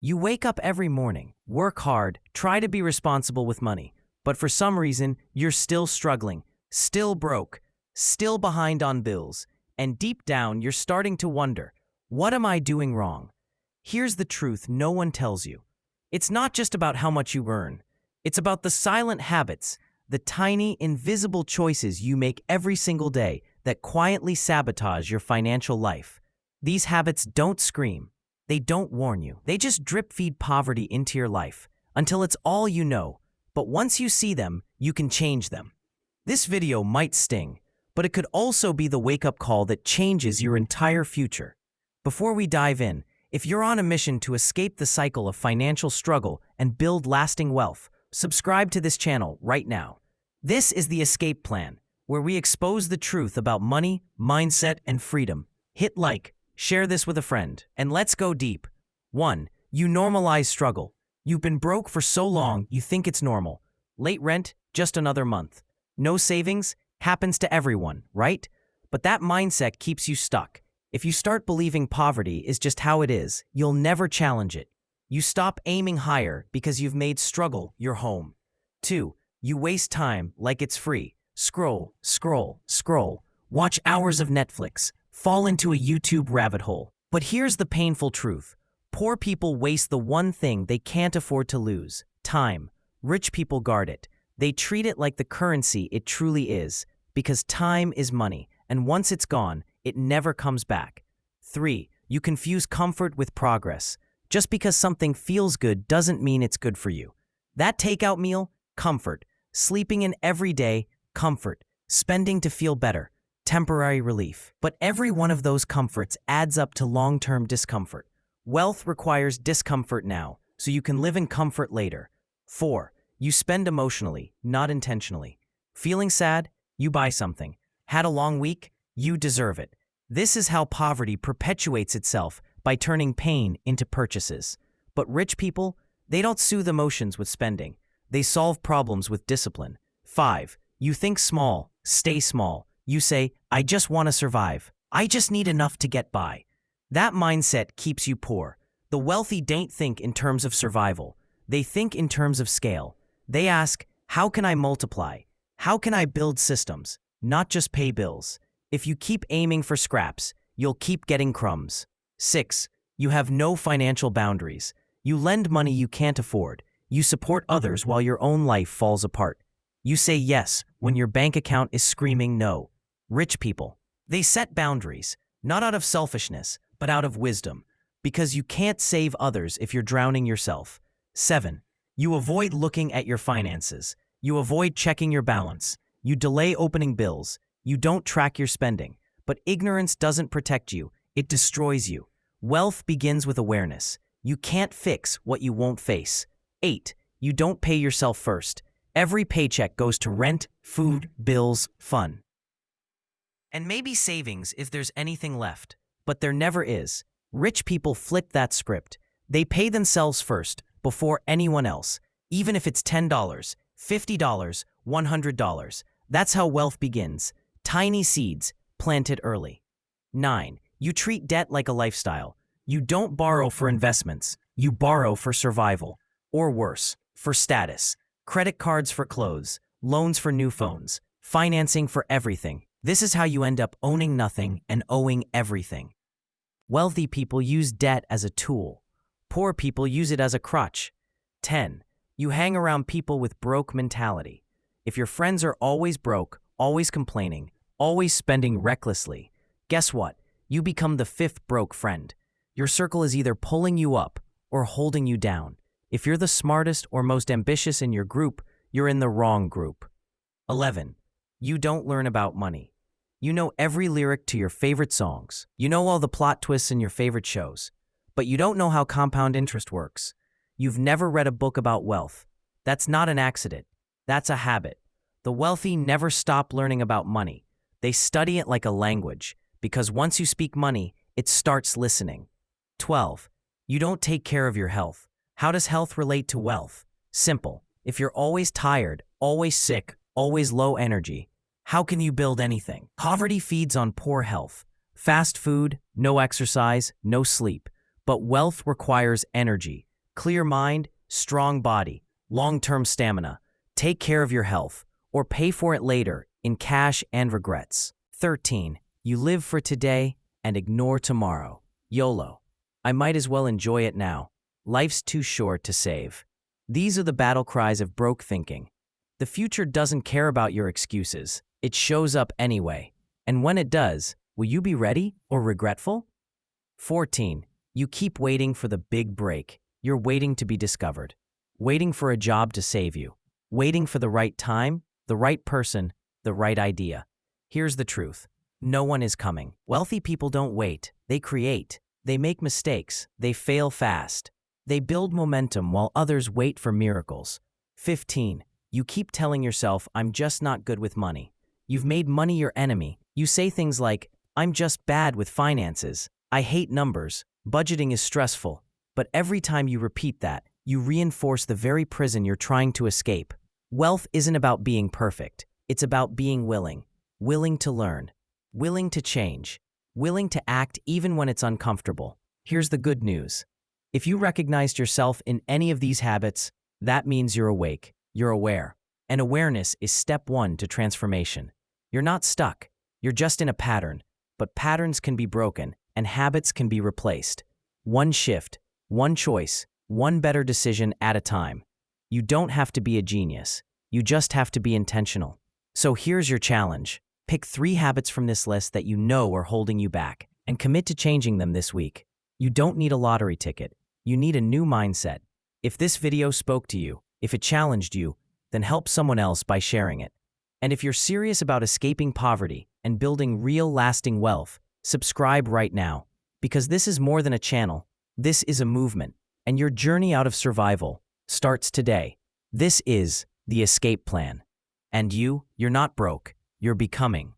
You wake up every morning, work hard, try to be responsible with money, but for some reason, you're still struggling, still broke, still behind on bills, and deep down, you're starting to wonder, what am I doing wrong? Here's the truth no one tells you. It's not just about how much you earn. It's about the silent habits, the tiny, invisible choices you make every single day that quietly sabotage your financial life. These habits don't scream. They don't warn you. They just drip-feed poverty into your life until it's all you know. But once you see them, you can change them. This video might sting, but it could also be the wake-up call that changes your entire future. Before we dive in, if you're on a mission to escape the cycle of financial struggle and build lasting wealth, subscribe to this channel right now. This is the Escape Plan, where we expose the truth about money, mindset, and freedom. Hit like, share this with a friend, and let's go deep. 1. You normalize struggle. You've been broke for so long you think it's normal. Late rent, just another month. No savings, happens to everyone, right? But that mindset keeps you stuck. If you start believing poverty is just how it is, you'll never challenge it. You stop aiming higher because you've made struggle your home. 2. You waste time like it's free. Scroll, scroll, scroll. Watch hours of Netflix. Fall into a YouTube rabbit hole. But here's the painful truth. Poor people waste the one thing they can't afford to lose: time. Rich people guard it. They treat it like the currency it truly is, because time is money, and once it's gone, it never comes back. 3. You confuse comfort with progress. Just because something feels good doesn't mean it's good for you. That takeout meal? Comfort. Sleeping in every day? Comfort. Spending to feel better? Temporary relief. But every one of those comforts adds up to long-term discomfort. Wealth requires discomfort now, so you can live in comfort later. 4. You spend emotionally, not intentionally. Feeling sad? You buy something. Had a long week? You deserve it. This is how poverty perpetuates itself, by turning pain into purchases. But rich people, they don't soothe emotions with spending. They solve problems with discipline. 5. You think small, stay small. You say, I just want to survive. I just need enough to get by. That mindset keeps you poor. The wealthy don't think in terms of survival. They think in terms of scale. They ask, how can I multiply? How can I build systems, not just pay bills? If you keep aiming for scraps, you'll keep getting crumbs. 6. You have no financial boundaries. You lend money you can't afford. You support others while your own life falls apart. You say yes when your bank account is screaming no. Rich people, they set boundaries, not out of selfishness, but out of wisdom, because you can't save others if you're drowning yourself. 7. You avoid looking at your finances. You avoid checking your balance. You delay opening bills. You don't track your spending. But ignorance doesn't protect you. It destroys you. Wealth begins with awareness. You can't fix what you won't face. 8. You don't pay yourself first. Every paycheck goes to rent, food, bills, fun. And maybe savings if there's anything left. But there never is. Rich people flip that script. They pay themselves first, before anyone else, even if it's $10, $50, $100. That's how wealth begins. Tiny seeds, planted early. 9. You treat debt like a lifestyle. You don't borrow for investments. You borrow for survival. Or worse, for status. Credit cards for clothes, loans for new phones, financing for everything. This is how you end up owning nothing and owing everything. Wealthy people use debt as a tool. Poor people use it as a crutch. 10. You hang around people with broke mentality. If your friends are always broke, always complaining, always spending recklessly, guess what? You become the 5th broke friend. Your circle is either pulling you up or holding you down. If you're the smartest or most ambitious in your group, you're in the wrong group. 11. You don't learn about money. You know every lyric to your favorite songs. You know all the plot twists in your favorite shows. But you don't know how compound interest works. You've never read a book about wealth. That's not an accident. That's a habit. The wealthy never stop learning about money. They study it like a language, because once you speak money, it starts listening. 12. You don't take care of your health. How does health relate to wealth? Simple. If you're always tired, always sick, always low energy, how can you build anything? Poverty feeds on poor health. Fast food, no exercise, no sleep. But wealth requires energy, Clear mind, strong body, long-term stamina. Take care of your health, or pay for it later in cash and regrets. 13. You live for today and ignore tomorrow. YOLO. I might as well enjoy it now. Life's too short to save. These are the battle cries of broke thinking. The future doesn't care about your excuses. It shows up anyway. And when it does, will you be ready or regretful? 14. You keep waiting for the big break. You're waiting to be discovered. Waiting for a job to save you. Waiting for the right time, the right person, the right idea. Here's the truth. No one is coming. Wealthy people don't wait. They create. They make mistakes. They fail fast. They build momentum while others wait for miracles. 15. You keep telling yourself, I'm just not good with money. You've made money your enemy. You say things like, I'm just bad with finances. I hate numbers. Budgeting is stressful. But every time you repeat that, you reinforce the very prison you're trying to escape. Wealth isn't about being perfect. It's about being willing. Willing to learn. Willing to change. Willing to act even when it's uncomfortable. Here's the good news. If you recognized yourself in any of these habits, that means you're awake. You're aware. And awareness is step one to transformation. You're not stuck. You're just in a pattern. But patterns can be broken, and habits can be replaced. One shift, one choice, one better decision at a time. You don't have to be a genius. You just have to be intentional. So here's your challenge. Pick 3 habits from this list that you know are holding you back, and commit to changing them this week. You don't need a lottery ticket. You need a new mindset. If this video spoke to you, if it challenged you, then help someone else by sharing it. And if you're serious about escaping poverty and building real lasting wealth, subscribe right now. Because this is more than a channel. This is a movement. And your journey out of survival starts today. This is the escape plan. And you're not broke. You're becoming.